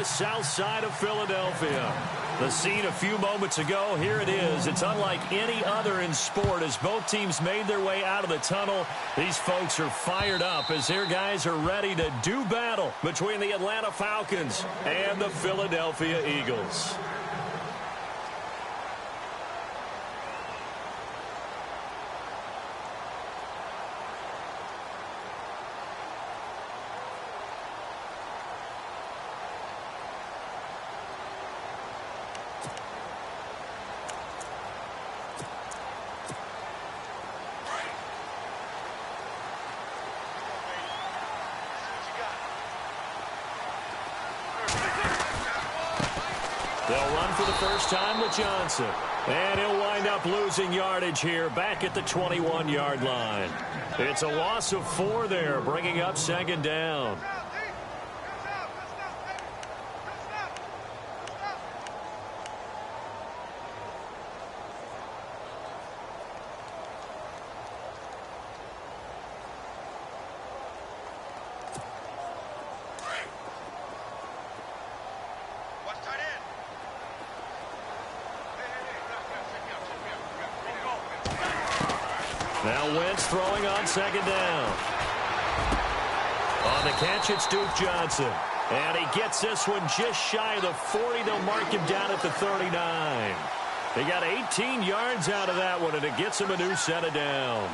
the south side of Philadelphia. The scene a few moments ago, here it is. It's unlike any other in sport as both teams made their way out of the tunnel. These folks are fired up as their guys are ready to do battle between the Atlanta Falcons and the Philadelphia Eagles. They'll run for the first time with Johnson. And he'll wind up losing yardage here back at the 21-yard line. It's a loss of 4 there, bringing up second down. Now Wentz throwing on second down. On the catch, it's Duke Johnson. And he gets this one just shy of the 40. They'll mark him down at the 39. They got 18 yards out of that one, and it gets him a new set of downs.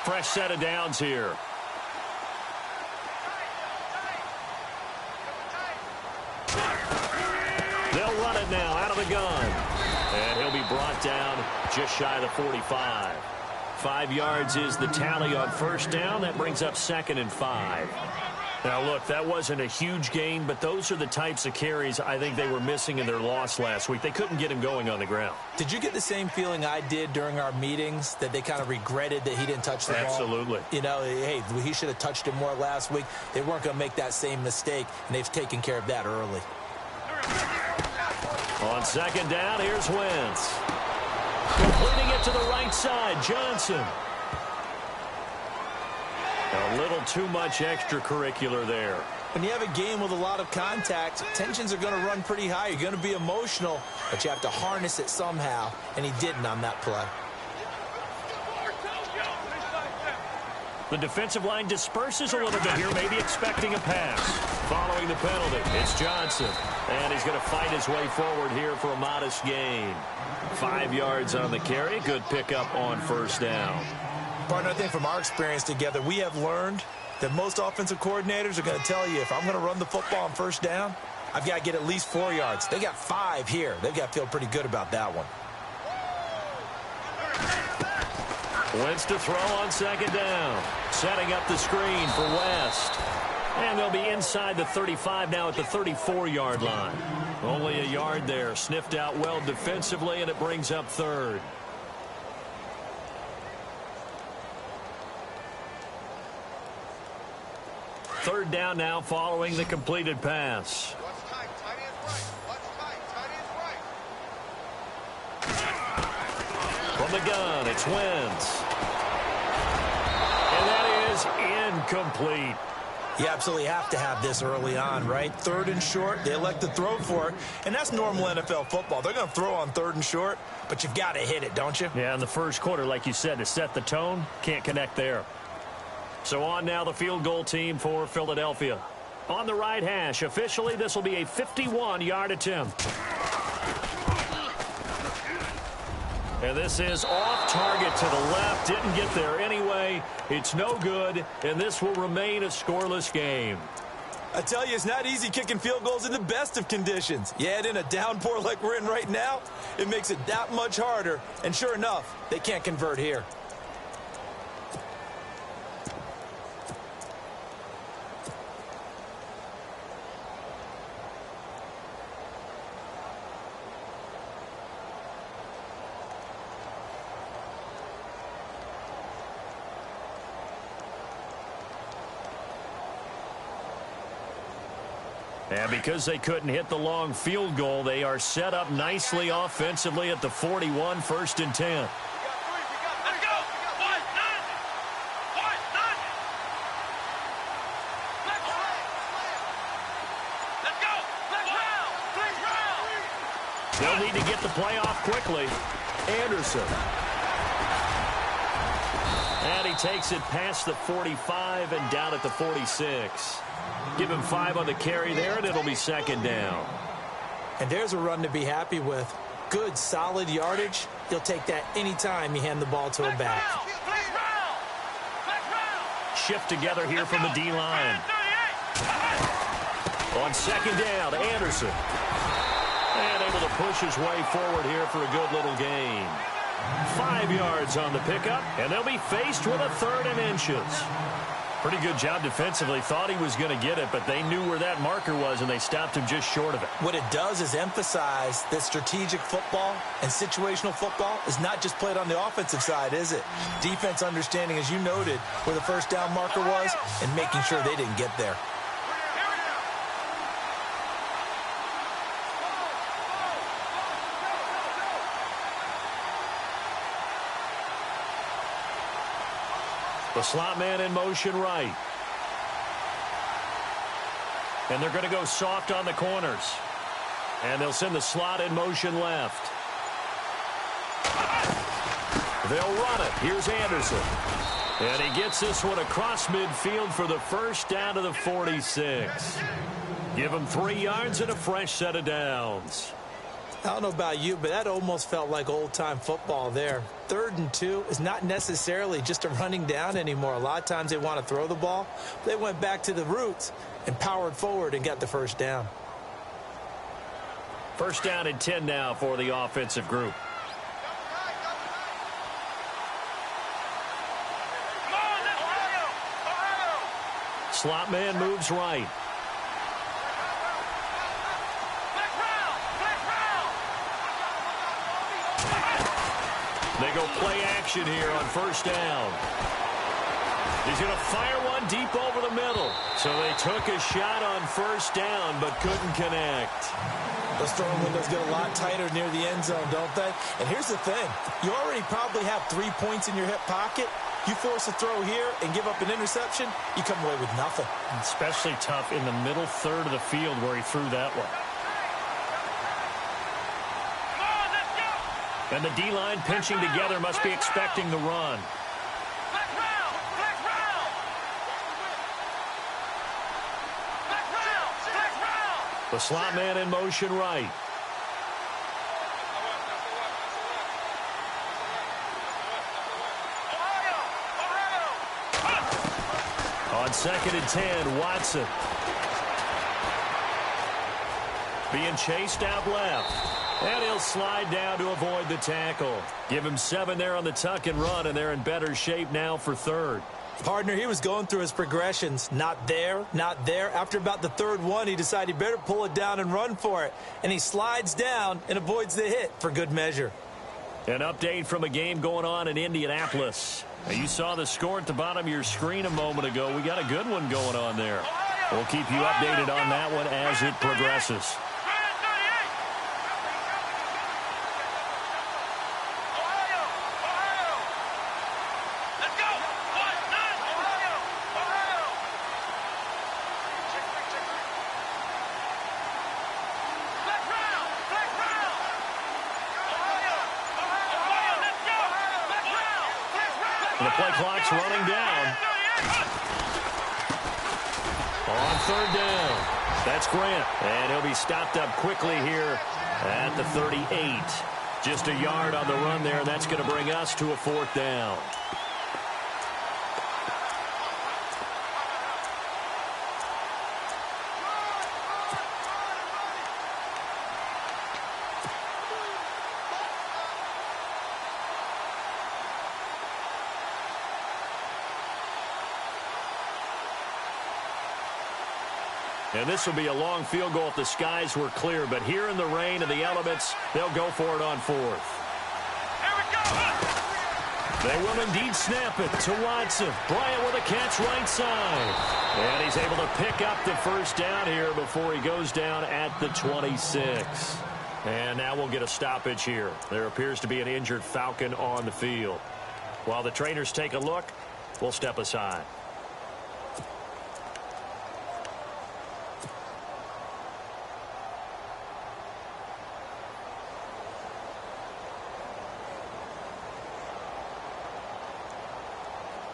Fresh set of downs here. They'll run it now out of the gun. And he'll be brought down just shy of the 45. 5 yards is the tally on first down. That brings up 2nd and 5. Now, look, that wasn't a huge gain, but those are the types of carries I think they were missing in their loss last week. They couldn't get him going on the ground. Did you get the same feeling I did during our meetings, that they kind of regretted that he didn't touch the ball? Absolutely. You know, hey, he should have touched it more last week. They weren't going to make that same mistake, and they've taken care of that early. On second down, here's Wentz. Completing it to the right side, Johnson. A little too much extracurricular there. When you have a game with a lot of contact, tensions are going to run pretty high. You're going to be emotional, but you have to harness it somehow, and he didn't on that play. The defensive line disperses a little bit here, maybe expecting a pass. Following the penalty, it's Johnson. And he's going to fight his way forward here for a modest gain. 5 yards on the carry. Good pickup on first down. Partner, I think from our experience together, we have learned that most offensive coordinators are going to tell you, if I'm going to run the football on first down, I've got to get at least 4 yards. They got 5 here. They've got to feel pretty good about that one. Wentz to throw on second down. Setting up the screen for West. And they'll be inside the 35 now at the 34-yard line. Only a yard there. Sniffed out well defensively, and it brings up 3rd. Third down now following the completed pass. From the gun, it's Wentz. And that is incomplete. You absolutely have to have this early on, right? 3rd and short, they elect to throw for it, and that's normal NFL football. They're going to throw on 3rd and short, but you've got to hit it, don't you? Yeah, in the first quarter, like you said, to set the tone, can't connect there. So on now the field goal team for Philadelphia. On the right hash, officially this will be a 51-yard attempt. And this is off target to the left. Didn't get there anyway. It's no good, and this will remain a scoreless game. I tell you, it's not easy kicking field goals in the best of conditions. You add in a downpour like we're in right now, it makes it that much harder. And sure enough, they can't convert here. And because they couldn't hit the long field goal, they are set up nicely offensively at the 41, 1st and 10. They'll need to get the play off quickly. Anderson. And he takes it past the 45 and down at the 46. Give him 5 on the carry there, and it'll be 2nd down. And there's a run to be happy with. Good, solid yardage. He'll take that anytime you hand the ball to a back. Shift together here from the D-line. On 2nd down, Anderson. And able to push his way forward here for a good little gain. 5 yards on the pickup, and they'll be faced with a 3rd and inches. Pretty good job defensively. Thought he was going to get it, but they knew where that marker was, and they stopped him just short of it. What it does is emphasize that strategic football and situational football is not just played on the offensive side, is it? Defense understanding, as you noted, where the 1st down marker was and making sure they didn't get there. The slot man in motion right. And they're going to go soft on the corners. And they'll send the slot in motion left. They'll run it. Here's Anderson. And he gets this one across midfield for the 1st down to the 46. Give him 3 yards and a fresh set of downs. I don't know about you, but that almost felt like old-time football there. 3rd and 2 is not necessarily just a running down anymore. A lot of times they want to throw the ball. They went back to the roots and powered forward and got the 1st down. 1st down and 10 now for the offensive group. Slot man moves right. They go play action here on 1st down. He's going to fire one deep over the middle. So they took a shot on 1st down but couldn't connect. Those throwing windows get a lot tighter near the end zone, don't they? And here's the thing. You already probably have 3 points in your hip pocket. You force a throw here and give up an interception, you come away with nothing. Especially tough in the middle 3rd of the field where he threw that one. And the D-line pinching together must be expecting the run. The slot man in motion right. On 2nd and 10, Watson. Being chased out left. And he'll slide down to avoid the tackle. Give him 7 there on the tuck and run, and they're in better shape now for 3rd. Partner, he was going through his progressions. Not there, not there. After about the 3rd one, he decided he better pull it down and run for it. And he slides down and avoids the hit for good measure. An update from a game going on in Indianapolis. Now, you saw the score at the bottom of your screen a moment ago. We got a good one going on there. We'll keep you updated on that one as it progresses. The play clock's running down. On 3rd down. That's Grant. And he'll be stopped up quickly here at the 38. Just a yard on the run there, and that's going to bring us to a 4th down. And this will be a long field goal if the skies were clear. But here in the rain and the elements, they'll go for it on 4th. Here we go. They will indeed snap it to Watson. Bryant with a catch right side. And he's able to pick up the first down here before he goes down at the 26. And now we'll get a stoppage here. There appears to be an injured Falcon on the field. While the trainers take a look, we'll step aside.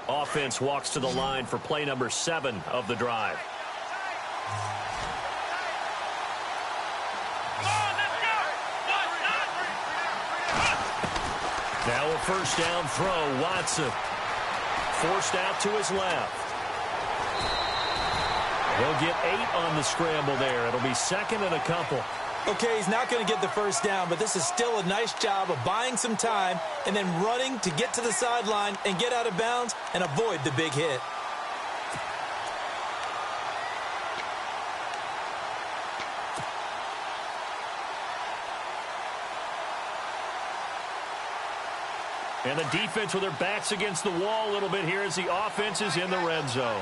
Offense walks to the line for play number 7 of the drive. Now a first down throw. Watson forced out to his left. He'll get 8 on the scramble there. It'll be second and a couple. Okay, he's not going to get the first down, but this is still a nice job of buying some time and then running to get to the sideline and get out of bounds and avoid the big hit. And the defense with their backs against the wall a little bit here as the offense is in the red zone.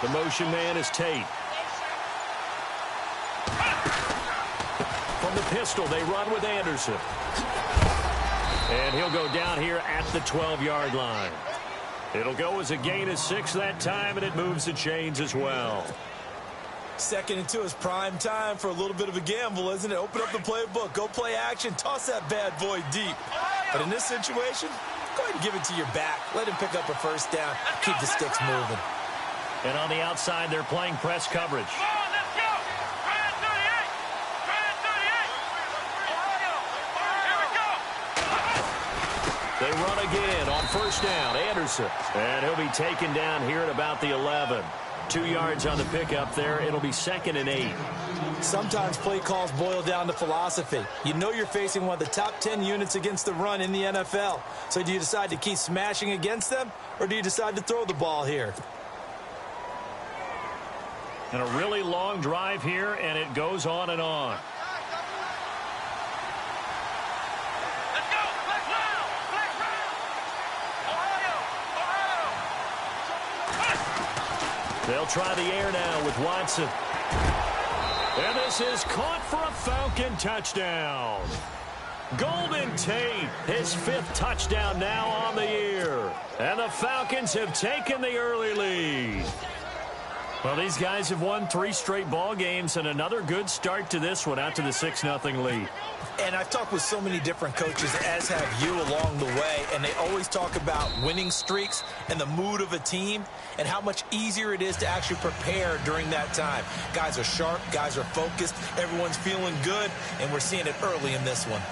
The motion man is Tate. From the pistol, they run with Anderson. And he'll go down here at the 12-yard line. It'll go as a gain of 6 that time, and it moves the chains as well. 2nd and 2 is prime time for a little bit of a gamble, isn't it? Open up the playbook, go play action, toss that bad boy deep. But in this situation, go ahead and give it to your back. Let him pick up a first down. Keep the sticks moving. And on the outside, they're playing press coverage. They run again on first down. Anderson. And he'll be taken down here at about the 11. 2 yards on the pickup there. It'll be 2nd and 8. Sometimes play calls boil down to philosophy. You know you're facing one of the top 10 units against the run in the NFL. So do you decide to keep smashing against them, or do you decide to throw the ball here? And a really long drive here, and it goes on and on. They'll try the air now with Watson. And this is caught for a Falcon touchdown. Golden Tate, his 5th touchdown now on the year. And the Falcons have taken the early lead. Well, these guys have won 3 straight ball games and another good start to this one out to the 6-0 lead. And I've talked with so many different coaches, as have you, along the way, and they always talk about winning streaks and the mood of a team and how much easier it is to actually prepare during that time. Guys are sharp, guys are focused, everyone's feeling good, and we're seeing it early in this one.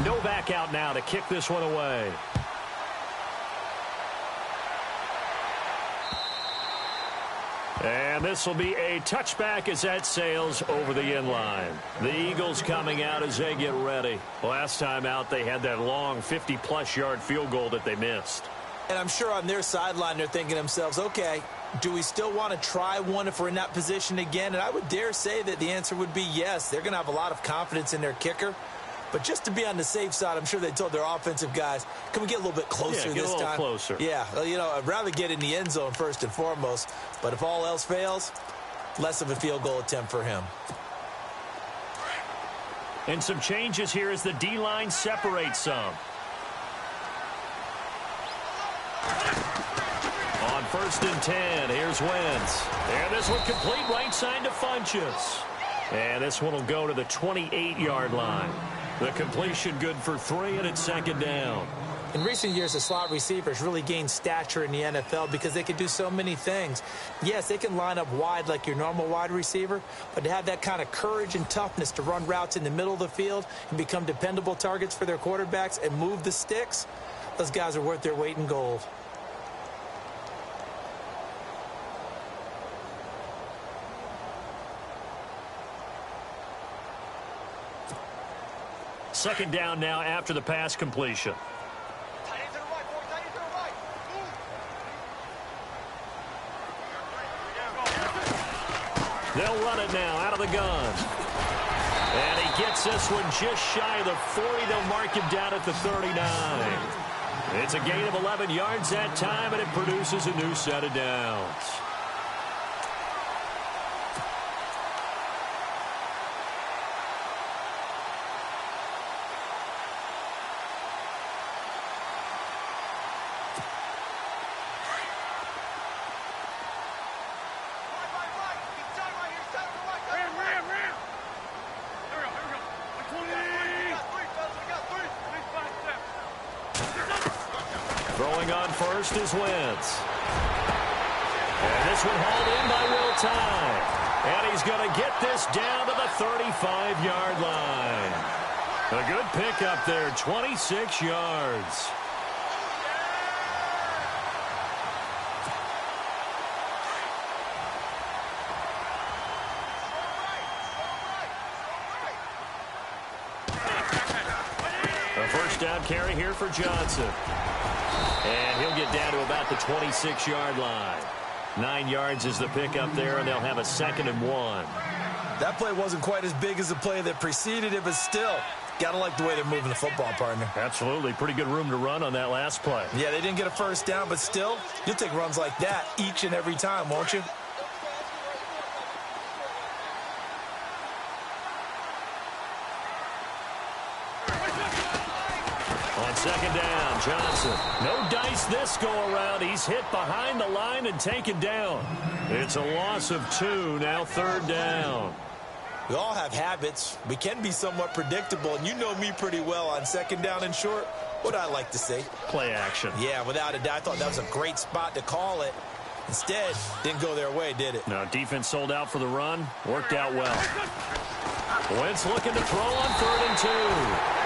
No back out now to kick this one away. And this will be a touchback as that sails over the end line. The Eagles coming out as they get ready. Last time out, they had that long 50-plus yard field goal that they missed. And I'm sure on their sideline, they're thinking to themselves, okay, do we still want to try one if we're in that position again? And I would dare say that the answer would be yes. They're going to have a lot of confidence in their kicker. But just to be on the safe side, I'm sure they told their offensive guys, can we get a little bit closer this time? Get a little closer. Yeah, well, you know, I'd rather get in the end zone first and foremost. But if all else fails, less of a field goal attempt for him. And some changes here as the D-line separates some. On 1st and 10, here's Wentz. And this one complete right side to Funchess. And this one will go to the 28-yard line. The completion good for 3, and it's 2nd down. In recent years, the slot receivers really gained stature in the NFL because they can do so many things. Yes, they can line up wide like your normal wide receiver, but to have that kind of courage and toughness to run routes in the middle of the field and become dependable targets for their quarterbacks and move the sticks, those guys are worth their weight in gold. second down now after the pass completion. They'll run it now out of the gun. And he gets this one just shy of the 40. They'll mark him down at the 39. It's a gain of 11 yards that time, and it produces a new set of downs. Throwing on first is Wentz. And this one hauled in by Will Tye. And he's going to get this down to the 35-yard line. A good pickup there, 26 yards. A first down carry here for Johnson. And he'll get down to about the 26-yard line. 9 yards is the pickup there, and they'll have a 2nd and 1. That play wasn't quite as big as the play that preceded it, but still, got to like the way they're moving the football, partner. Absolutely. Pretty good room to run on that last play. Yeah, they didn't get a first down, but still, you'll take runs like that each and every time, won't you? On second down, Johnson. No dice this go-around. He's hit behind the line and taken down. It's a loss of 2, now 3rd down. We all have habits. We can be somewhat predictable, and you know me pretty well on second down and short. What I like to say? Play action. Yeah, without a doubt. I thought that was a great spot to call it. Instead, didn't go their way, did it? No, defense sold out for the run. Worked out well. Wentz looking to throw on 3rd and 2.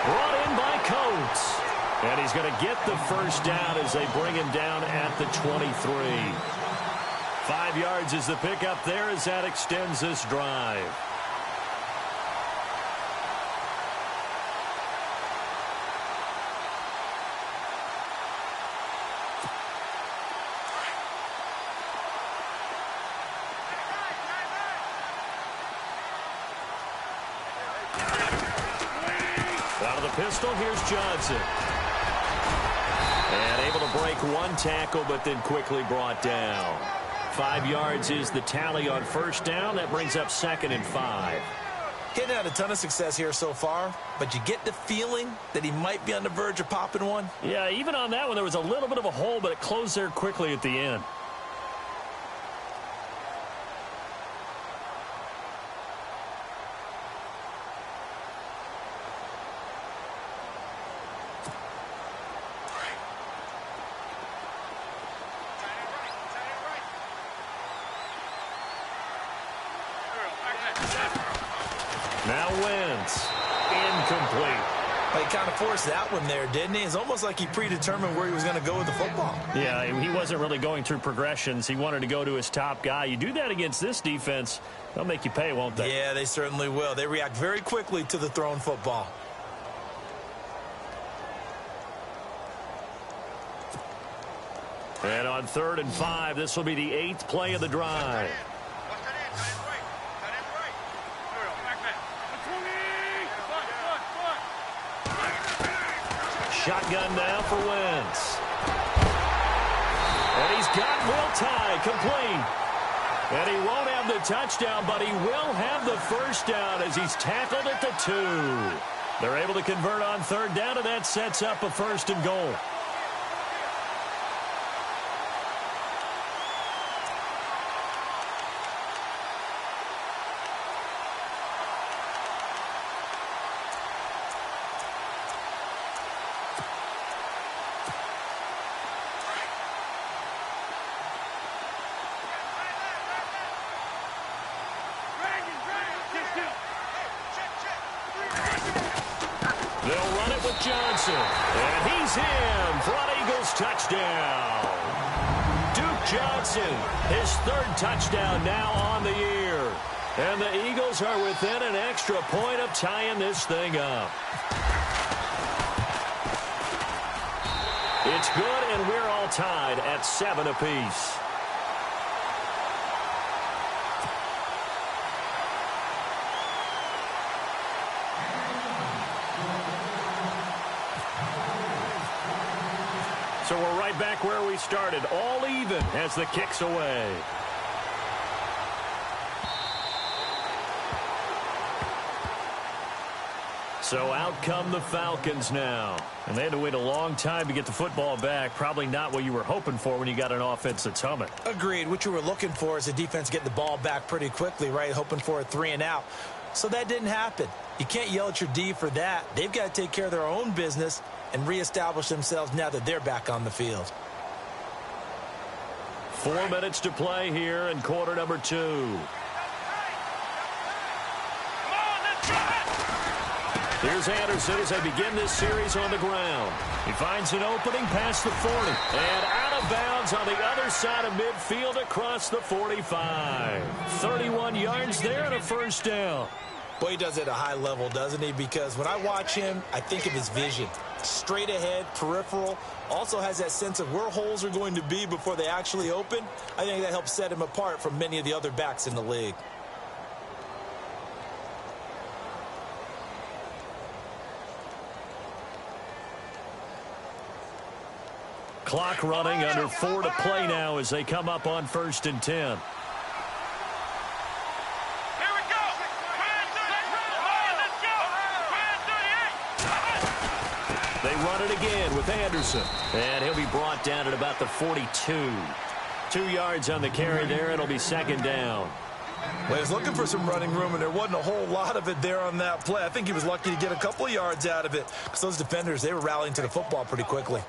Brought in by Coates. And he's going to get the first down as they bring him down at the 23. 5 yards is the pickup there as that extends this drive. Out of the pistol, here's Johnson. And able to break one tackle, but then quickly brought down. 5 yards is the tally on first down. That brings up 2nd and 5. Getting had a ton of success here so far, but you get the feeling that he might be on the verge of popping one. Yeah, even on that one, there was a little bit of a hole, but it closed there quickly at the end. Now Wentz. Incomplete. He kind of forced that one there, didn't he? It's almost like he predetermined where he was going to go with the football. Yeah, he wasn't really going through progressions. He wanted to go to his top guy. You do that against this defense, they'll make you pay, won't they? Yeah, they certainly will. They react very quickly to the thrown football. And on 3rd and 5, this will be the 8th play of the drive. Shotgun now for Wentz. And he's got Will Tye complete. And he won't have the touchdown, but he will have the first down as he's tackled at the 2. They're able to convert on 3rd down, and that sets up a 1st and goal. They'll run it with Johnson. And he's in for an Eagles touchdown. Duke Johnson, his 3rd touchdown now on the year. And the Eagles are within an extra point of tying this thing up. It's good, and we're all tied at 7 apiece. So we're right back where we started, all even as the kick's away. So out come the Falcons now. And they had to wait a long time to get the football back. Probably not what you were hoping for when you got an offense that's humming. Agreed. What you were looking for is a defense getting the ball back pretty quickly, right? Hoping for a 3 and out. So that didn't happen. You can't yell at your D for that. They've got to take care of their own business and reestablish themselves now that they're back on the field. 4 minutes to play here in quarter number 2. Here's Anderson as they begin this series on the ground. He finds an opening past the 40. And out of bounds on the other side of midfield across the 45. 31 yards there and a first down. Boy, he does it at a high level, doesn't he? Because when I watch him, I think of his vision. Straight ahead, peripheral. Also has that sense of where holes are going to be before they actually open. I think that helps set him apart from many of the other backs in the league. Clock running, under 4 to play now as they come up on 1st and 10. They run it again with Anderson. And he'll be brought down at about the 42. 2 yards on the carry there. It'll be 2nd down. Well, he was looking for some running room, and there wasn't a whole lot of it there on that play. I think he was lucky to get a couple of yards out of it because those defenders, they were rallying to the football pretty quickly.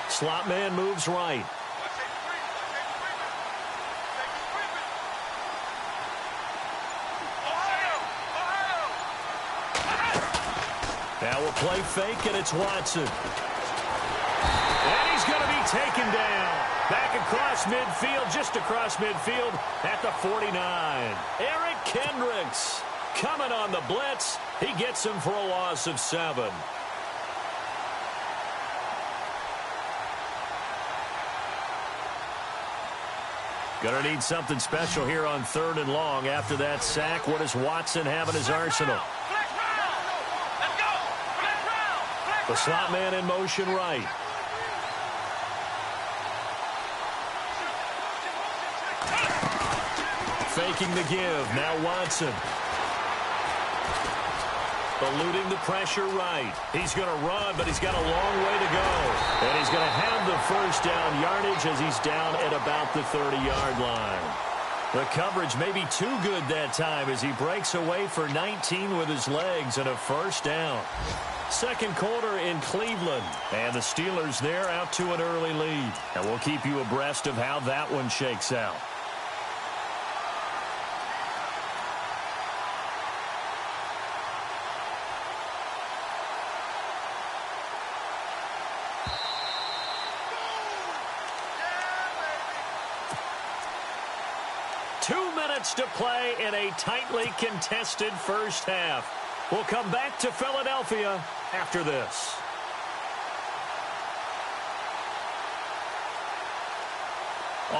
Slot man moves right. Now we'll play fake, and it's Watson. And he's going to be taken down. Back across midfield, just across midfield at the 49. Eric Kendricks coming on the blitz. He gets him for a loss of 7. Going to need something special here on 3rd and long. After that sack, what does Watson have in his arsenal? The slot man in motion right. Faking the give. Now Watson. Eluding the pressure right. He's going to run, but he's got a long way to go. And he's going to have the first down yardage as he's down at about the 30-yard line. The coverage may be too good that time as he breaks away for 19 with his legs and a first down. 2nd quarter in Cleveland. And the Steelers there out to an early lead. And we'll keep you abreast of how that one shakes out. To play in a tightly contested first half. We'll come back to Philadelphia after this.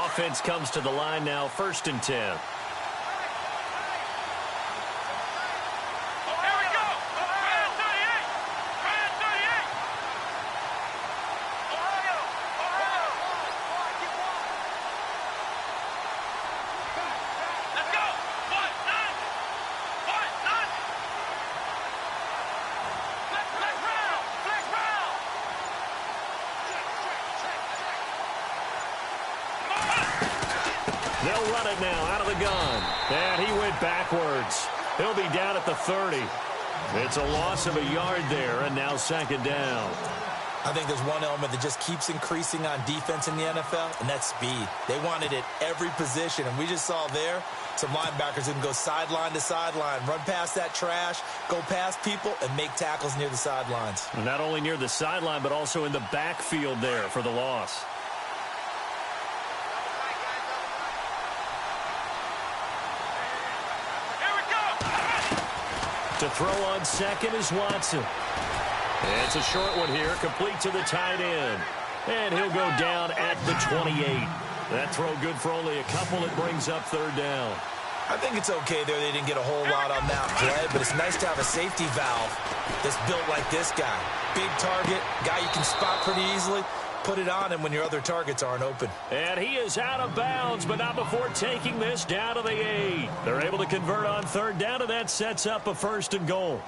Offense comes to the line now, 1st and 10. They'll run it now out of the gun. And he went backwards. He'll be down at the 30. It's a loss of a yard there, and now 2nd down. I think there's one element that just keeps increasing on defense in the NFL, and that's speed. They want it at every position, and we just saw there some linebackers who can go sideline to sideline, run past that trash, go past people, and make tackles near the sidelines. Not only near the sideline, but also in the backfield there for the loss. To throw on second is Watson. It's a short one here, complete to the tight end. And he'll go down at the 28. That throw good for only a couple. It brings up third down. I think it's okay there. They didn't get a whole lot on that play, but it's nice to have a safety valve that's built like this guy. Big target, guy you can spot pretty easily. Put it on him when your other targets aren't open. And he is out of bounds, but not before taking this down to the 8. They're able to convert on third down, and that sets up a 1st and goal.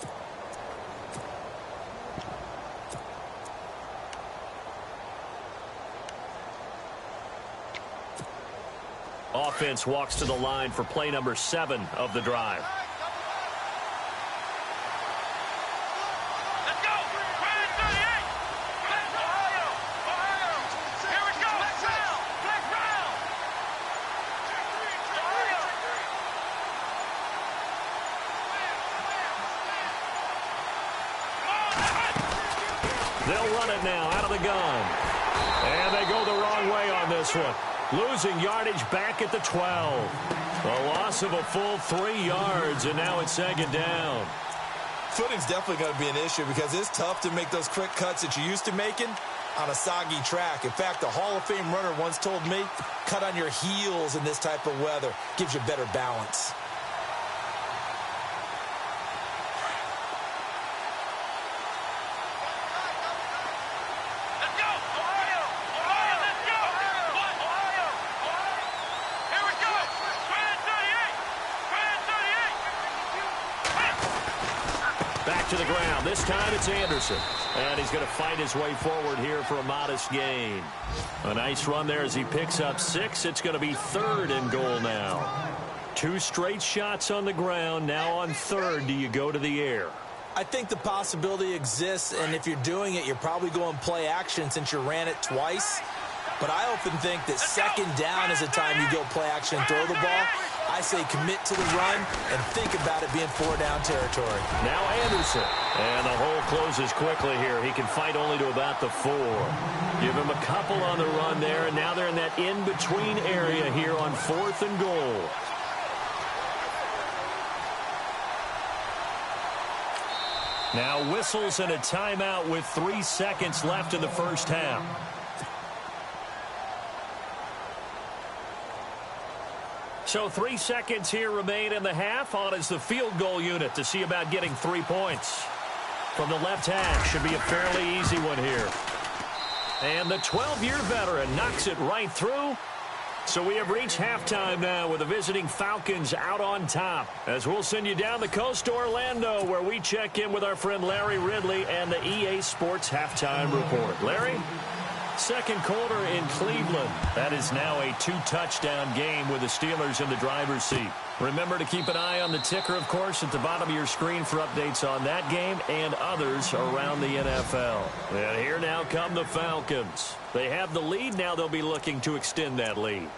Offense walks to the line for play number 7 of the drive. They'll run it now out of the gun. And they go the wrong way on this one. Losing yardage back at the 12. A loss of a full 3 yards, and now it's 2nd down. Footing's definitely going to be an issue because it's tough to make those quick cuts that you're used to making on a soggy track. In fact, a Hall of Fame runner once told me, cut on your heels in this type of weather. Gives you better balance. To the ground. This time it's Anderson. And he's going to fight his way forward here for a modest gain. A nice run there as he picks up 6. It's going to be 3rd and goal now. 2 straight shots on the ground. Now on 3rd, do you go to the air? I think the possibility exists, and if you're doing it, you're probably going play action since you ran it twice. But I often think that 2nd down is the time you go play action and throw the ball. I say commit to the run and think about it being 4-down territory. Now Anderson. And the hole closes quickly here. He can fight only to about the 4. Give him a couple on the run there, and now they're in that in-between area here on 4th and goal. Now whistles and a timeout with 3 seconds left in the first half. So 3 seconds here remain in the half. On is the field goal unit to see about getting 3 points. From the left hash, should be a fairly easy one here. And the 12-year veteran knocks it right through. So we have reached halftime now with the visiting Falcons out on top. As we'll send you down the coast to Orlando, where we check in with our friend Larry Ridley and the EA Sports Halftime Report. Larry? Second quarter in Cleveland. That is now a 2-touchdown game with the Steelers in the driver's seat. Remember to keep an eye on the ticker, of course, at the bottom of your screen for updates on that game and others around the NFL. And here now come the Falcons. They have the lead. Now they'll be looking to extend that lead.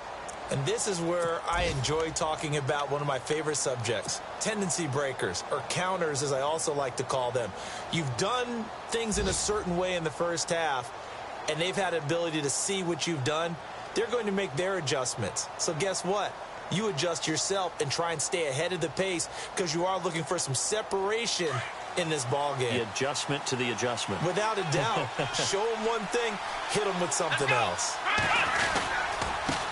And this is where I enjoy talking about one of my favorite subjects, tendency breakers, or counters, as I also like to call them. You've done things in a certain way in the first half, and they've had an ability to see what you've done. They're going to make their adjustments. So guess what? You adjust yourself and try and stay ahead of the pace because you are looking for some separation in this ball game. The adjustment to the adjustment. Without a doubt. Show them one thing, hit them with something else.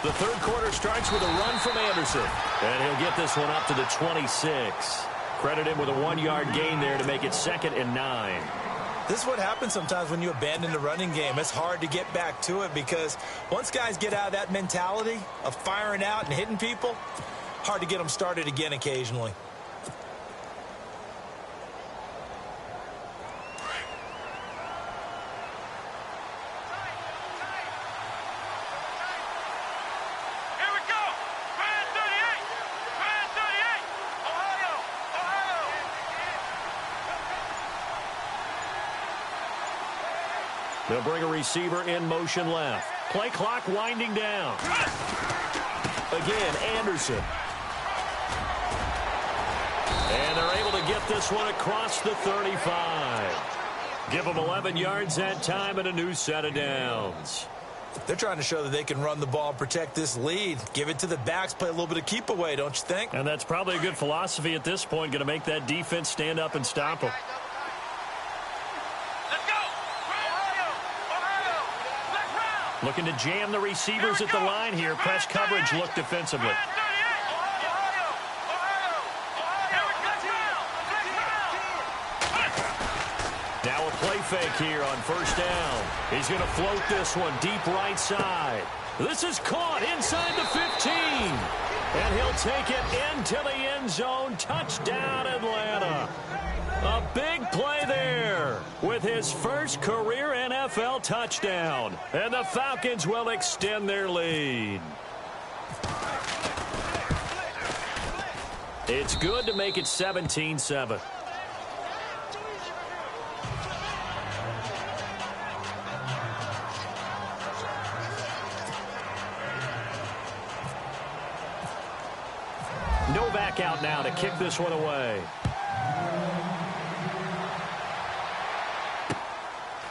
The third quarter starts with a run from Anderson. And he'll get this one up to the 26. Credit him with a 1-yard gain there to make it 2nd and 9. This is what happens sometimes when you abandon the running game. It's hard to get back to it because once guys get out of that mentality of firing out and hitting people, hard to get them started again occasionally. They'll bring a receiver in motion left. Play clock winding down. Again, Anderson. And they're able to get this one across the 35. Give them 11 yards that time and a new set of downs. They're trying to show that they can run the ball and protect this lead. Give it to the backs, play a little bit of keep away, don't you think? And that's probably a good philosophy at this point, going to make that defense stand up and stop them. Looking to jam the receivers at the line here. Press coverage look defensively. Now a play fake here on first down. He's going to float this one deep right side. This is caught inside the 15. And he'll take it into the end zone. Touchdown, Atlanta. A big play there with his first career NFL touchdown. And the Falcons will extend their lead. It's good to make it 17-7. Novak out now to kick this one away.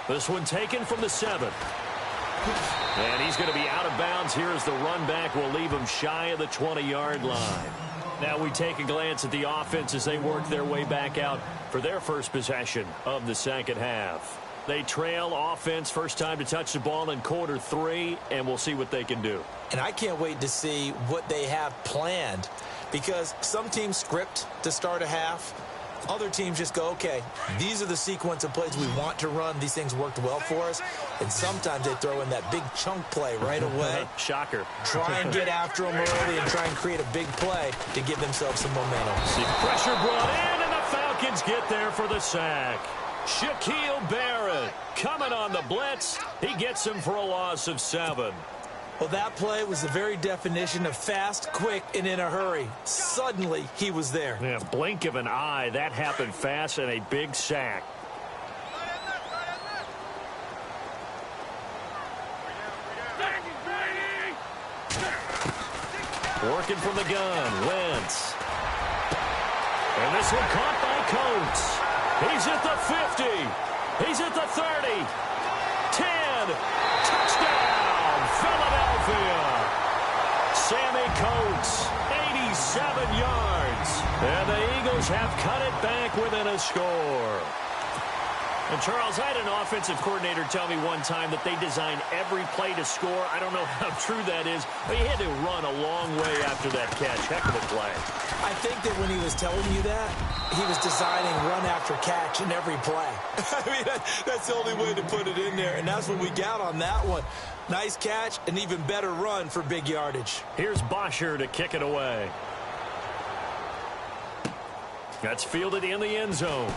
This one taken from the 7. And he's going to be out of bounds here as the run back will leave him shy of the 20-yard line. Now we take a glance at the offense as they work their way back out for their first possession of the second half. They trail offense first time to touch the ball in quarter 3, and we'll see what they can do. And I can't wait to see what they have planned, because some teams script to start a half. Other teams just go, okay, these are the sequence of plays we want to run. These things worked well for us. And sometimes they throw in that big chunk play right away. Shocker. Try and get after them early and try and create a big play to give themselves some momentum. See pressure brought in, and the Falcons get there for the sack. Shaquille Barrett coming on the blitz. He gets him for a loss of 7. Well, that play was the very definition of fast, quick, and in a hurry. Suddenly, he was there. Yeah, blink of an eye. That happened fast and a big sack. Working from the gun, Wentz. And this one caught by Coates. He's at the 50. He's at the 30. 10. Touchdown, Philadelphia. Sammy Coates, 87 yards. And the Eagles have cut it back within a score. And, Charles, I had an offensive coordinator tell me one time that they design every play to score. I don't know how true that is, but he had to run a long way after that catch. Heck of a play. I think that when he was telling you that, he was designing run after catch in every play. I mean, that's the only way to put it in there, and that's what we got on that one. Nice catch, an even better run for big yardage. Here's Bosher to kick it away. That's fielded in the end zone.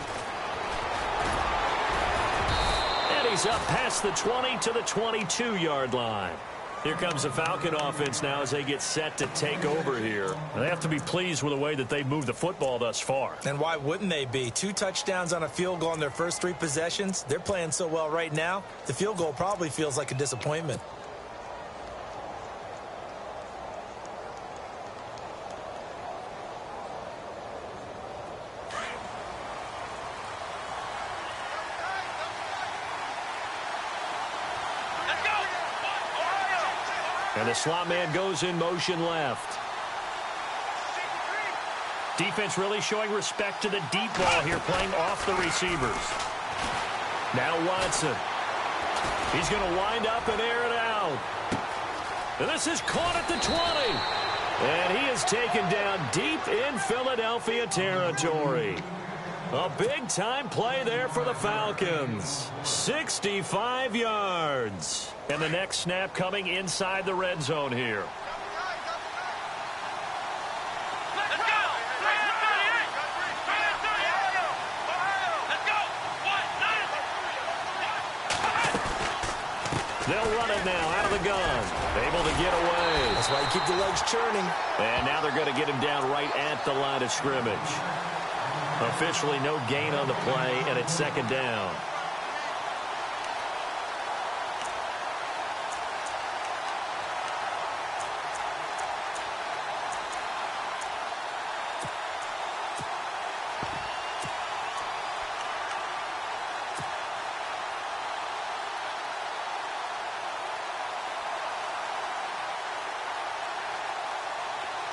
And he's up past the 20 to the 22-yard line. Here comes the Falcon offense now as they get set to take over here. They have to be pleased with the way that they've moved the football thus far. And why wouldn't they be? 2 touchdowns on a field goal in their first 3 possessions. They're playing so well right now, the field goal probably feels like a disappointment. And the slot man goes in motion left. Defense really showing respect to the deep ball here, playing off the receivers. Now Watson. He's going to wind up and air it out. And this is caught at the 20. And he is taken down deep in Philadelphia territory. A big-time play there for the Falcons. 65 yards. And the next snap coming inside the red zone here. They'll run it now out of the gun. Able to get away. That's why you keep the legs churning. And now they're going to get him down right at the line of scrimmage. Officially no gain on the play, and it's second down.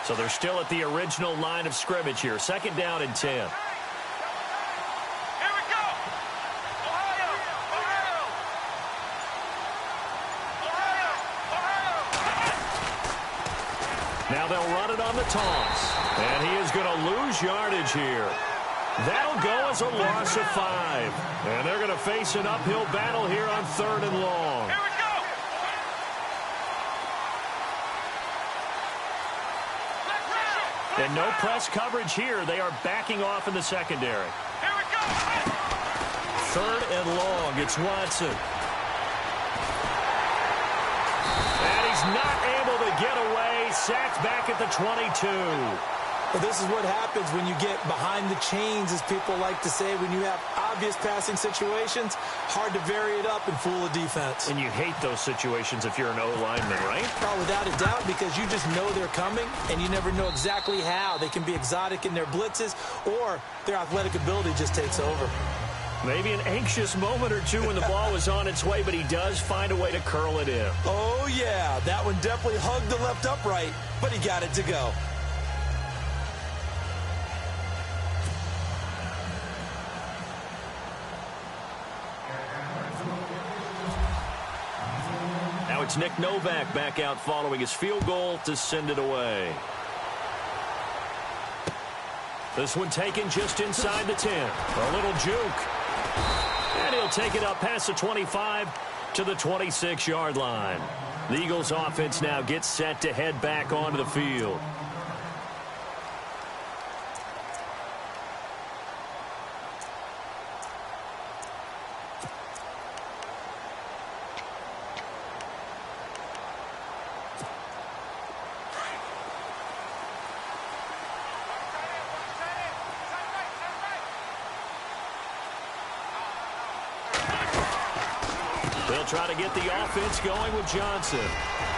So they're still at the original line of scrimmage here. Second down and 10. Now they'll run it on the toss. And he is going to lose yardage here. That'll go as a loss of 5. And they're going to face an uphill battle here on 3rd and long. Here we go. And no press coverage here. They are backing off in the secondary. Here we go. 3rd and long. It's Watson. And he's not able to get away. Sacked back at the 22. Well, this is what happens when you get behind the chains, as people like to say. When you have obvious passing situations, hard to vary it up and fool a defense. And you hate those situations if you're an O-lineman, right? Oh, without a doubt, because you just know they're coming, and you never know exactly how. They can be exotic in their blitzes, or their athletic ability just takes over. Maybe an anxious moment or two when the ball was on its way, but he does find a way to curl it in. Oh, yeah. That one definitely hugged the left upright, but he got it to go. Now it's Nick Novak back out following his field goal to send it away. This one taken just inside the 10. A little juke. And he'll take it up past the 25 to the 26-yard line. The Eagles offense now gets set to head back onto the field. They'll try to get the offense going with Johnson.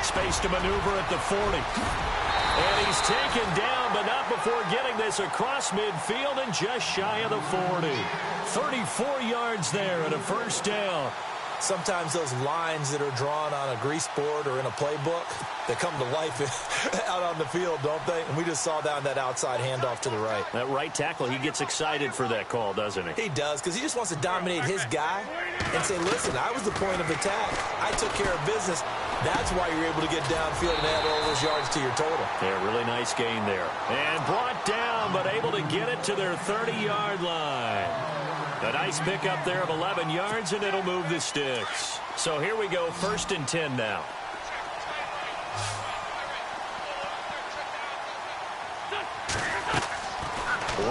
Space to maneuver at the 40. And he's taken down, but not before getting this across midfield and just shy of the 40. 34 yards there and a first down. Sometimes those lines that are drawn on a grease board or in a playbook, they come to life out on the field, don't they? And we just saw that on that outside handoff to the right. That right tackle, he gets excited for that call, doesn't he? He does, because he just wants to dominate his guy and say, listen, I was the point of attack. I took care of business. That's why you're able to get downfield and add all those yards to your total. Yeah, really nice gain there. And brought down, but able to get it to their 30-yard line. A nice pickup there of 11 yards, and it'll move the sticks. So here we go, 1st and 10 now.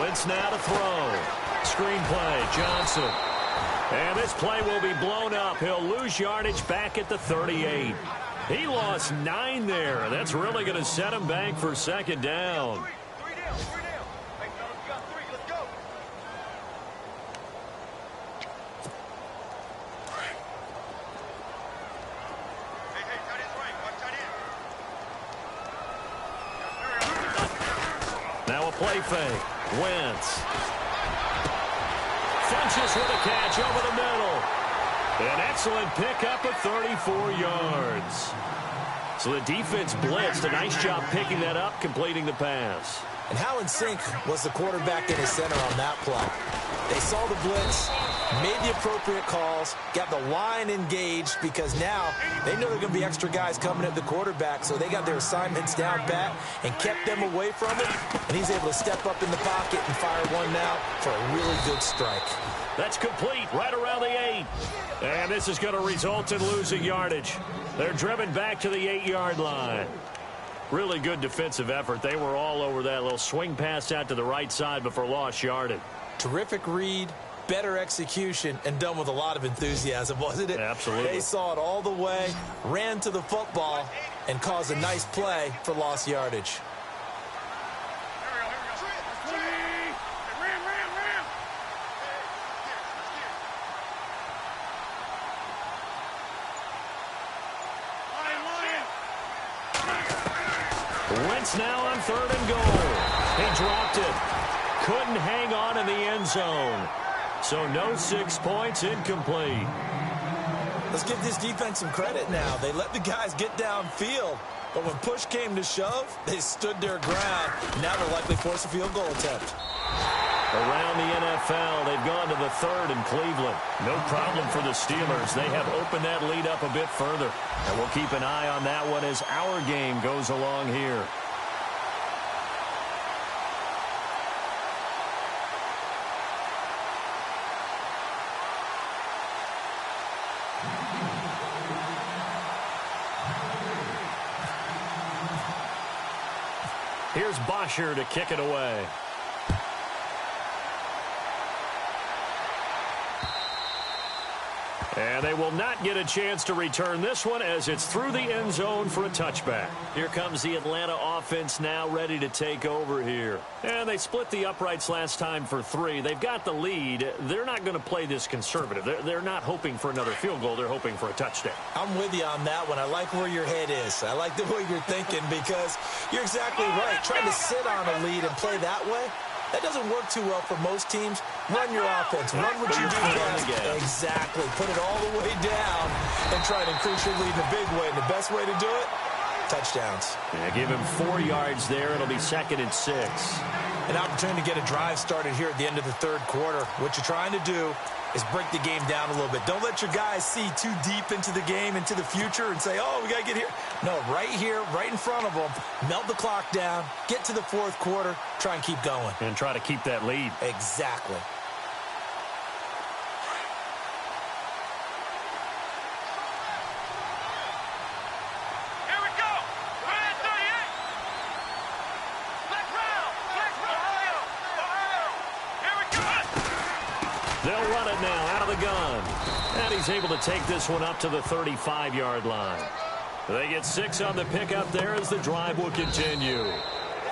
Wentz now to throw. Screen play, Johnson. And this play will be blown up. He'll lose yardage back at the 38. He lost 9 there. That's really going to set him back for second down. Now a play fake. Wentz. Funches with a catch over the middle. An excellent pickup of 34 yards. So the defense blitzed. A nice job picking that up, completing the pass. And how in sync was the quarterback in his center on that play? They saw the blitz, made the appropriate calls, got the line engaged, because now they know there are going to be extra guys coming at the quarterback, so they got their assignments down pat and kept them away from him, and he's able to step up in the pocket and fire one now for a really good strike. That's complete right around the 8. And this is going to result in losing yardage. They're driven back to the 8-yard line. Really good defensive effort. They were all over that little swing pass out to the right side before lost yardage. Terrific read, better execution, and done with a lot of enthusiasm, wasn't it? Absolutely. They saw it all the way, ran to the football, and caused a nice play for lost yardage. Wentz now on 3rd and goal. He dropped it. Couldn't hang on in the end zone. So no 6 points, incomplete. Let's give this defense some credit now. They let the guys get downfield, but when push came to shove, they stood their ground. Now they'll likely force a field goal attempt. Around the NFL, they've gone to the third in Cleveland. No problem for the Steelers. They have opened that lead up a bit further. And we'll keep an eye on that one as our game goes along here. Here's Bosher to kick it away. And they will not get a chance to return this one as it's through the end zone for a touchback. Here comes the Atlanta offense now ready to take over here. And they split the uprights last time for 3. They've got the lead. They're not going to play this conservative. They're not hoping for another field goal. They're hoping for a touchdown. I'm with you on that one. I like where your head is. I like the way you're thinking because you're exactly right. Trying to sit on a lead and play that way, that doesn't work too well for most teams. Run your offense. Run what you do best. Exactly. Put it all the way down and try to increase your lead in a big way. And the best way to do it, touchdowns. Yeah, give him 4 yards there. It'll be 2nd and 6. An opportunity to get a drive started here at the end of the third quarter. What you're trying to do is break the game down a little bit. Don't let your guys see too deep into the game, into the future, and say, oh, we got to get here. No, right here, right in front of them. Melt the clock down. Get to the fourth quarter. Try and keep going. And try to keep that lead. Exactly. They'll run it now out of the gun. And he's able to take this one up to the 35-yard line. They get 6 on the pickup there as the drive will continue.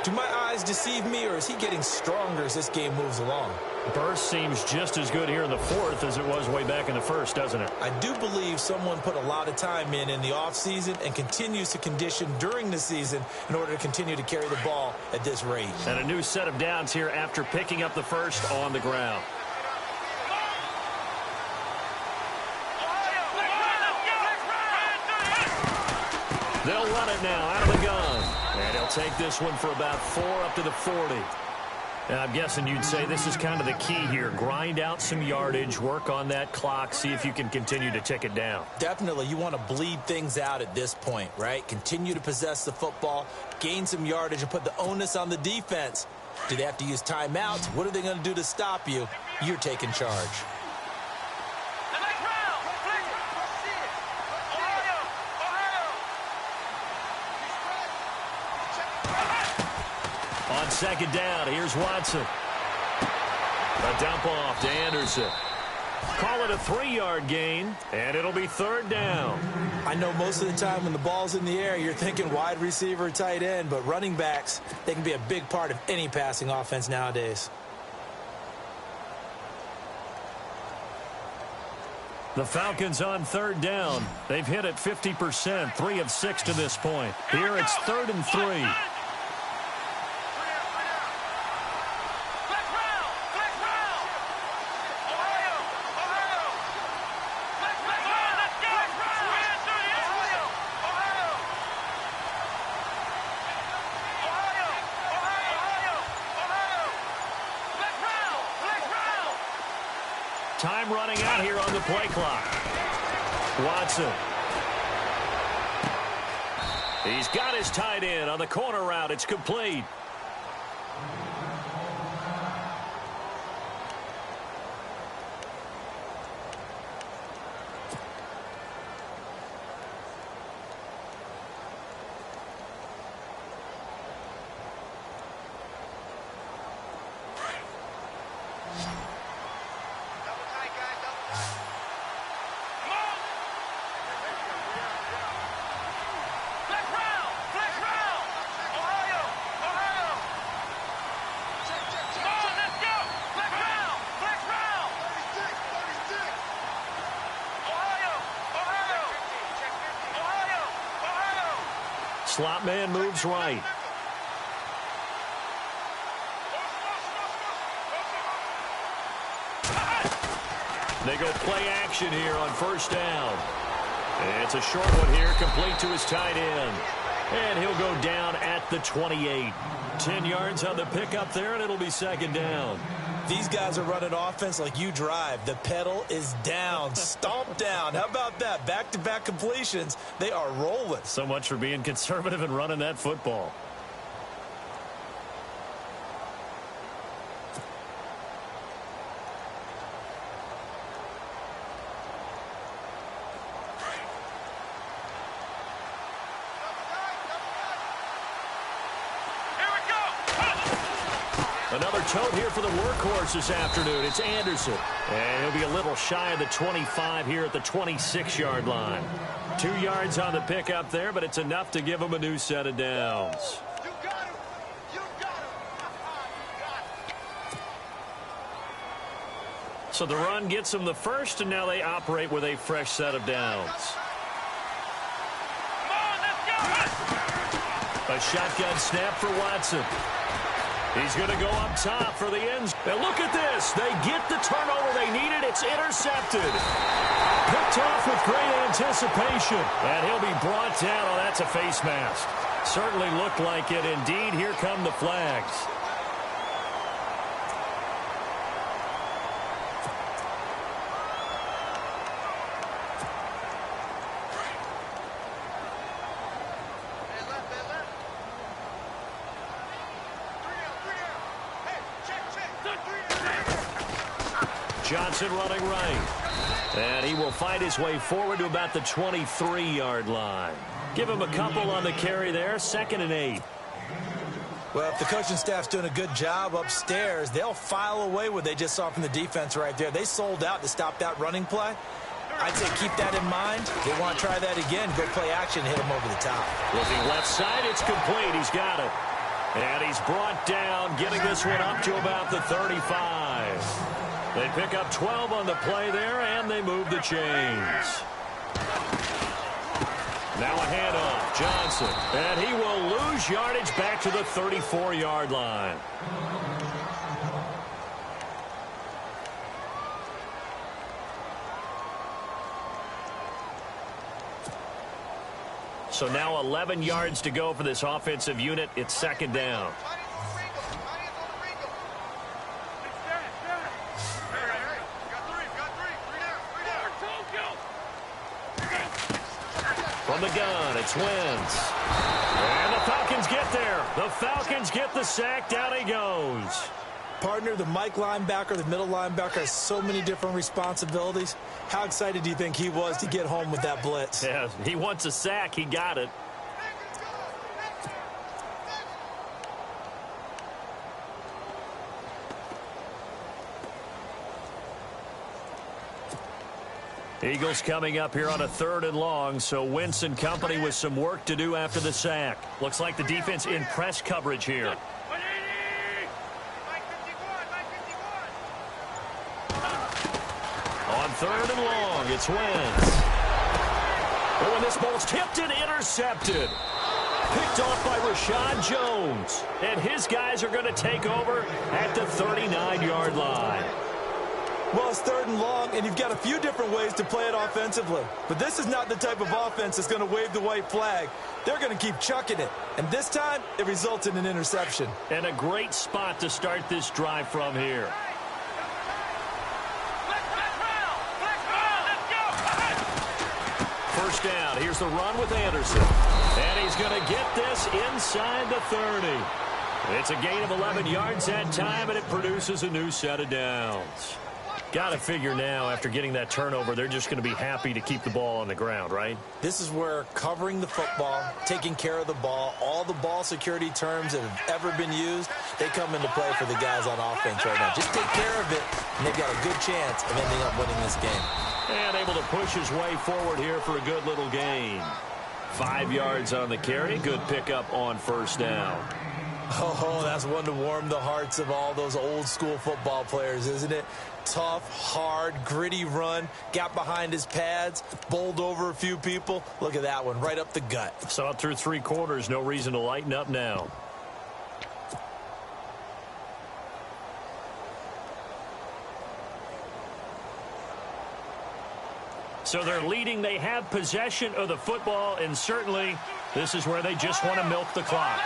Do my eyes deceive me, or is he getting stronger as this game moves along? Burst seems just as good here in the fourth as it was way back in the first, doesn't it? I do believe someone put a lot of time in the offseason and continues to condition during the season in order to continue to carry the ball at this rate. And a new set of downs here after picking up the first on the ground. They'll run it now out of the gun. And he'll take this one for about 4 up to the 40. And I'm guessing you'd say this is kind of the key here. Grind out some yardage, work on that clock, see if you can continue to tick it down. Definitely. You want to bleed things out at this point, right? Continue to possess the football, gain some yardage, and put the onus on the defense. Do they have to use timeouts? What are they going to do to stop you? You're taking charge. On second down, here's Watson. A dump off to Anderson. Call it a 3-yard gain, and it'll be 3rd down. I know most of the time when the ball's in the air, you're thinking wide receiver, tight end, but running backs, they can be a big part of any passing offense nowadays. The Falcons on 3rd down. They've hit it 50%, 3 of 6 to this point. Here it's 3rd and 3. Time running out here on the play clock. Watson. He's got his tight end on the corner route. It's complete. Slot man moves right. They go play action here on 1st down. It's a short one here, complete to his tight end. And he'll go down at the 28. 10 yards on the pickup there, and it'll be second down. These guys are running offense like you drive. The pedal is down, stomp down. How about that? Back-to-back completions. They are rolling. So much for being conservative and running that football. Another tote here for the workhorse this afternoon. It's Anderson. And he'll be a little shy of the 25 here at the 26-yard line. 2 yards on the pickup there, but it's enough to give him a new set of downs. You got him. You got him. So the run gets them the first, and now they operate with a fresh set of downs. Come on, let's go. A shotgun snap for Watson. He's going to go up top for the ends. And look at this. They get the turnover they needed. It's intercepted. Picked off with great anticipation. And he'll be brought down. Oh, that's a face mask. Certainly looked like it. Indeed, here come the flags. Johnson running right. And he will fight his way forward to about the 23-yard line. Give him a couple on the carry there. 2nd and 8. Well, if the coaching staff's doing a good job upstairs, they'll file away what they just saw from the defense right there. They sold out to stop that running play. I'd say keep that in mind. They want to try that again. Go play action, hit him over the top. Looking left side, it's complete. He's got it. And he's brought down, getting this one up to about the 35. They pick up 12 on the play there, and they move the chains. Now a handoff, Johnson. And he will lose yardage back to the 34-yard line. So now 11 yards to go for this offensive unit. It's 2nd down. From the gun, it's Wentz. And the Falcons get there. The Falcons get the sack. Down he goes. Partner, the Mike linebacker, the middle linebacker has so many different responsibilities. How excited do you think he was to get home with that blitz? Yeah, he wants a sack. He got it. Eagles coming up here on a 3rd and long, so Wentz and company with some work to do after the sack. Looks like the defense in press coverage here. On 3rd and long, it's Wentz. Oh, and this ball's tipped and intercepted. Picked off by Rashad Jones. And his guys are going to take over at the 39-yard line. Well, it's 3rd and long, and you've got a few different ways to play it offensively. But this is not the type of offense that's going to wave the white flag. They're going to keep chucking it. And this time, it results in an interception. And a great spot to start this drive from here. First down. Here's the run with Anderson. And he's going to get this inside the 30. It's a gain of 11 yards that time, and it produces a new set of downs. Got to figure now, after getting that turnover, they're just going to be happy to keep the ball on the ground, right? This is where covering the football, taking care of the ball, all the ball security terms that have ever been used, they come into play for the guys on offense right now. Just take care of it, and they've got a good chance of ending up winning this game. And able to push his way forward here for a good little gain. 5 yards on the carry. Good pickup on first down. Oh, that's one to warm the hearts of all those old-school football players, isn't it? Tough, hard, gritty run. Got behind his pads, bowled over a few people. Look at that one, right up the gut. Saw it through 3 quarters. No reason to lighten up now. So they're leading. They have possession of the football, and certainly this is where they just want to milk the clock.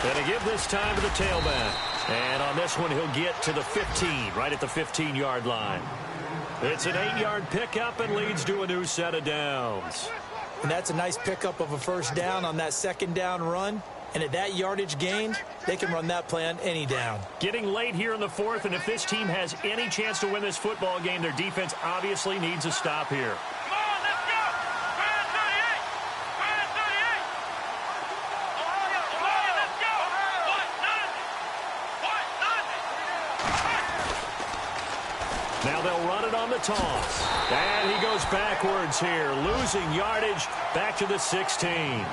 Going to give this time to the tailback. And on this one, he'll get to the 15, right at the 15-yard line. It's an 8-yard pickup and leads to a new set of downs. And that's a nice pickup of a first down on that second down run. And at that yardage gained, they can run that play on any down. Getting late here in the fourth, and if this team has any chance to win this football game, their defense obviously needs a stop here. Now they'll run it on the toss. And he goes backwards here, losing yardage back to the 16.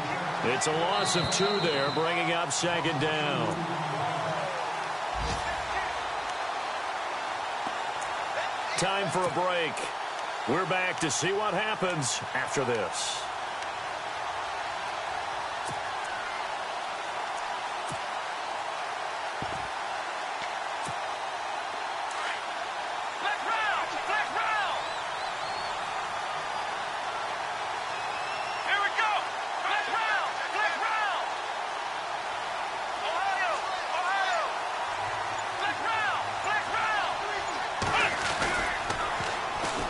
It's a loss of 2 there, bringing up second down. Time for a break. We're back to see what happens after this.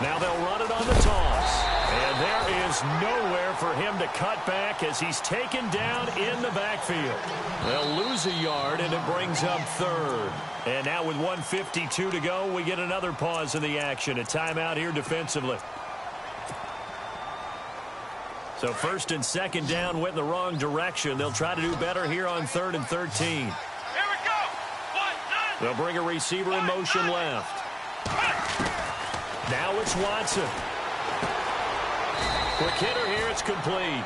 Now they'll run it on the toss. And there is nowhere for him to cut back as he's taken down in the backfield. They'll lose a yard, and it brings up third. And now with 1:52 to go, we get another pause in the action. A timeout here defensively. So first and second down went in the wrong direction. They'll try to do better here on 3rd and 13. Here we go. They'll bring a receiver in motion left. Now it's Watson. Quick hitter here, it's complete.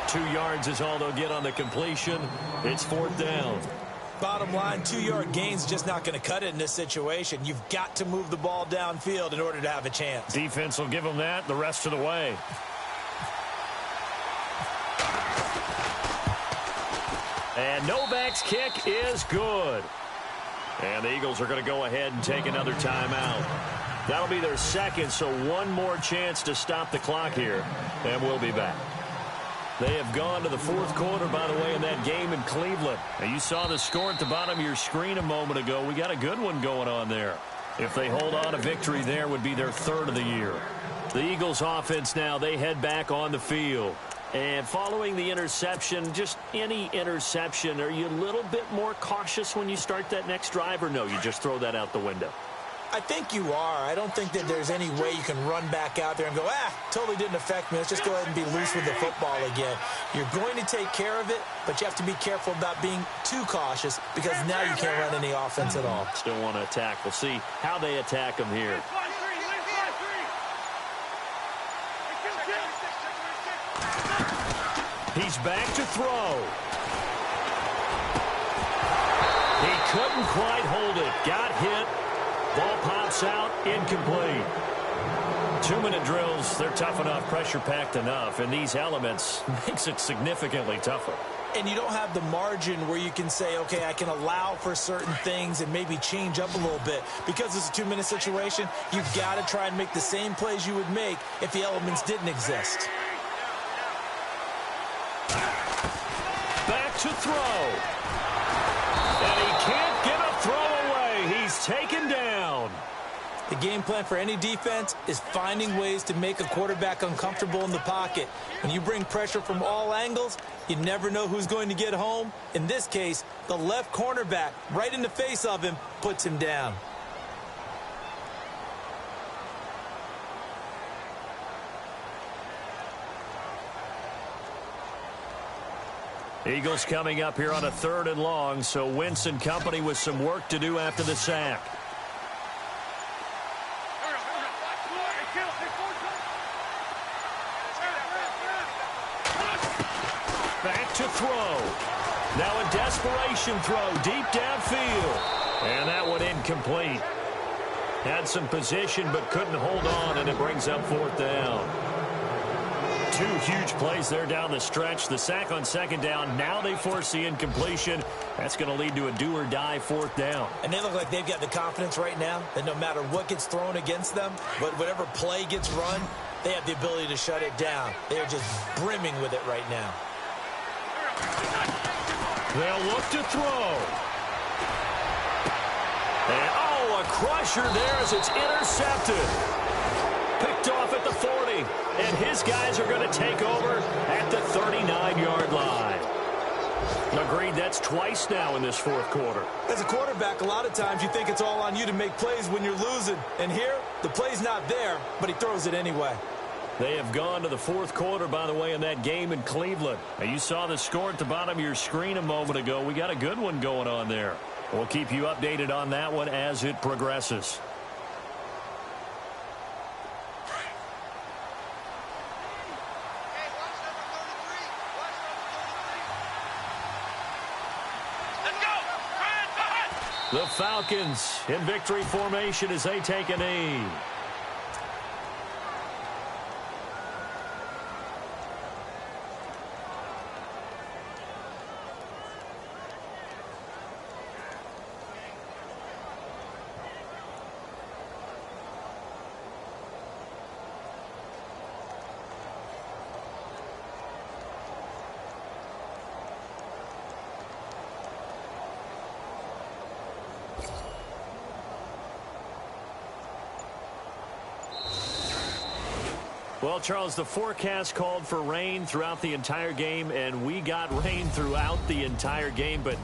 2 yards is all they'll get on the completion. It's 4th down. Bottom line, 2-yard gain's just not going to cut it in this situation. You've got to move the ball downfield in order to have a chance. Defense will give them that the rest of the way. And Novak's kick is good. And the Eagles are going to go ahead and take another timeout. That'll be their second, so one more chance to stop the clock here, and we'll be back. They have gone to the 4th quarter, by the way, in that game in Cleveland. Now, you saw the score at the bottom of your screen a moment ago. We got a good one going on there. If they hold on, a victory there would be their 3rd of the year. The Eagles offense now, they head back on the field. And following the interception, just any interception, are you a little bit more cautious when you start that next drive, or no, you just throw that out the window? I think you are. I don't think that there's any way you can run back out there and go, totally didn't affect me. Let's just go ahead and be loose with the football again. You're going to take care of it, but you have to be careful about being too cautious because now you can't run any offense at all. Still want to attack. We'll see how they attack them here. He's back to throw. He couldn't quite hold it. Got hit. Ball pops out, incomplete. 2-minute drills, they're tough enough, pressure-packed enough, and these elements makes it significantly tougher. And you don't have the margin where you can say, okay, I can allow for certain things and maybe change up a little bit. Because it's a 2-minute situation, you've got to try and make the same plays you would make if the elements didn't exist. Back to throw. And he can't get a throw away. He's taken down. The game plan for any defense is finding ways to make a quarterback uncomfortable in the pocket. When you bring pressure from all angles, you never know who's going to get home. In this case, the left cornerback, right in the face of him, puts him down. Eagles coming up here on a 3rd and long, so Wentz and company with some work to do after the sack. Back to throw. Now a desperation throw deep downfield. And that one incomplete. Had some position but couldn't hold on, and it brings up 4th down. Two huge plays there down the stretch. The sack on second down. Now they force the incompletion. That's going to lead to a do-or-die fourth down. And they look like they've got the confidence right now that no matter what gets thrown against them, but whatever play gets run, they have the ability to shut it down. They're just brimming with it right now. They'll look to throw. And, oh, a crusher there as it's intercepted. Picked off at the 40. And his guys are going to take over at the 39-yard line. Agreed, that's twice now in this fourth quarter. As a quarterback, a lot of times you think it's all on you to make plays when you're losing. And here, the play's not there, but he throws it anyway. They have gone to the fourth quarter, by the way, in that game in Cleveland. Now, you saw the score at the bottom of your screen a moment ago. We got a good one going on there. We'll keep you updated on that one as it progresses. The Falcons in victory formation as they take a knee. Well, Charles, the forecast called for rain throughout the entire game, and we got rain throughout the entire game. But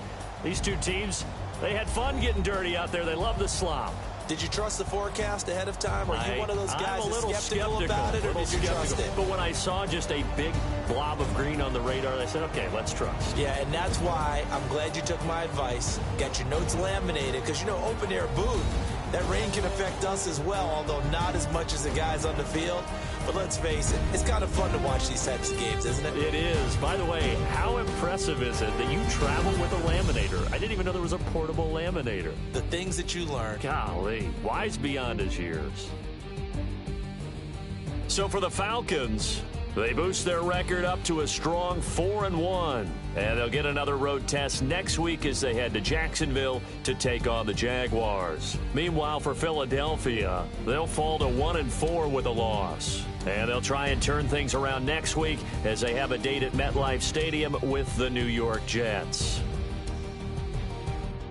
these two teams, they had fun getting dirty out there. They love the slop. Did you trust the forecast ahead of time? Are you one of those guys I'm a little skeptical about it, or did you trust it? But when I saw just a big blob of green on the radar, I said, okay, let's trust. Yeah, and that's why I'm glad you took my advice. Got your notes laminated, because, you know, open-air booth, that rain can affect us as well, although not as much as the guys on the field. But let's face it, it's kind of fun to watch these types of games, isn't it? It is. By the way, how impressive is it that you travel with a laminator? I didn't even know there was a portable laminator. The things that you learn. Golly, wise beyond his years. So for the Falcons, they boost their record up to a strong 4-1. And they'll get another road test next week as they head to Jacksonville to take on the Jaguars. Meanwhile, for Philadelphia, they'll fall to 1-4 with a loss. And they'll try and turn things around next week as they have a date at MetLife Stadium with the New York Jets.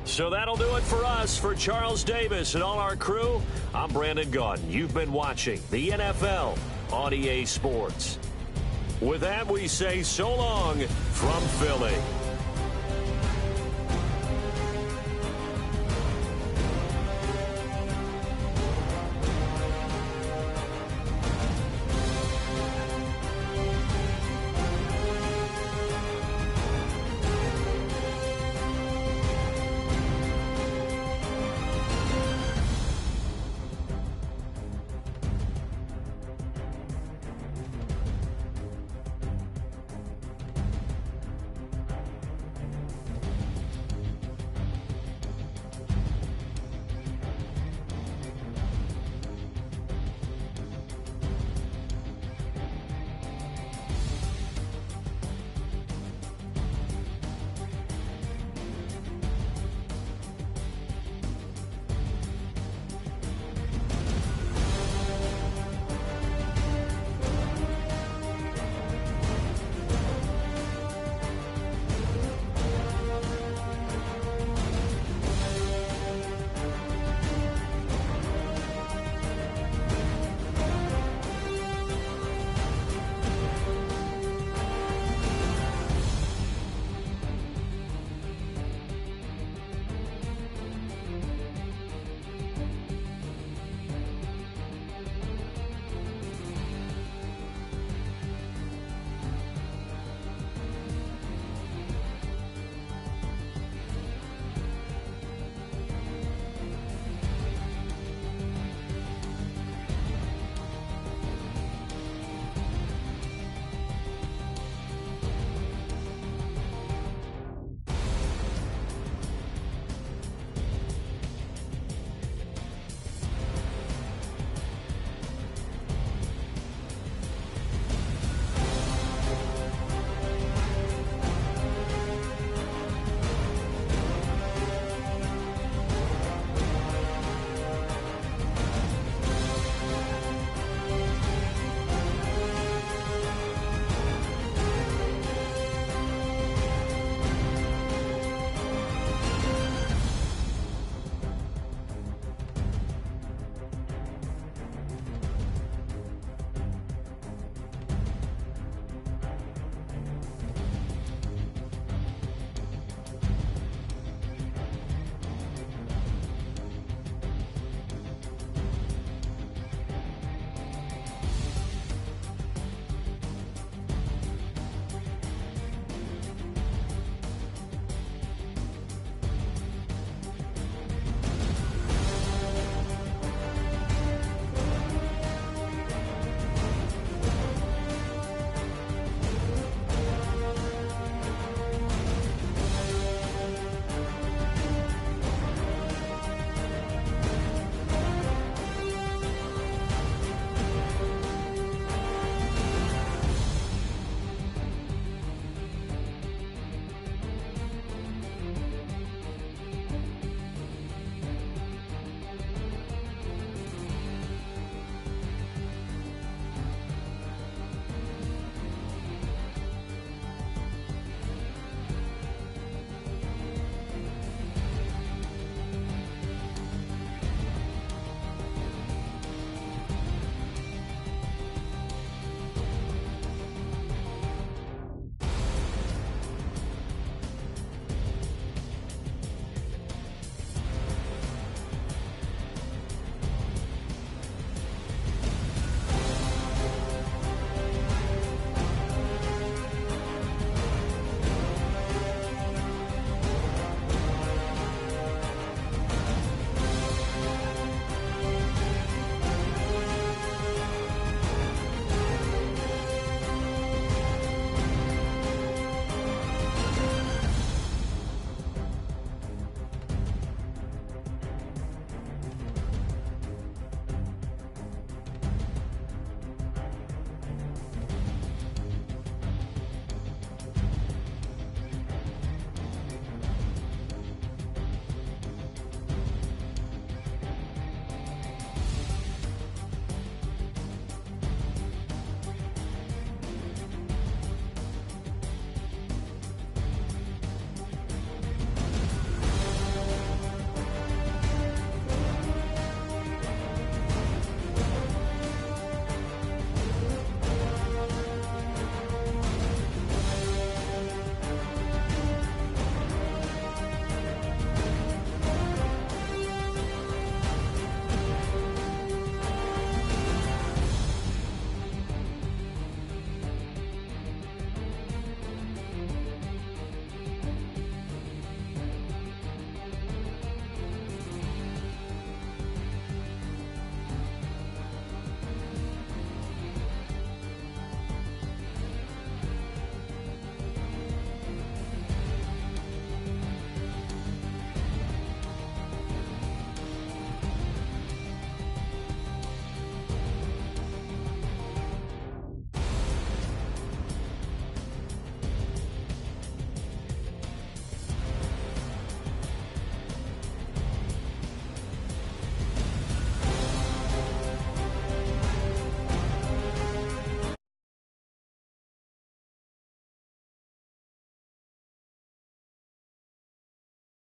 So that'll do it for us. For Charles Davis and all our crew, I'm Brandon Gaudin. You've been watching the NFL on EA Sports. With that, we say so long from Philly.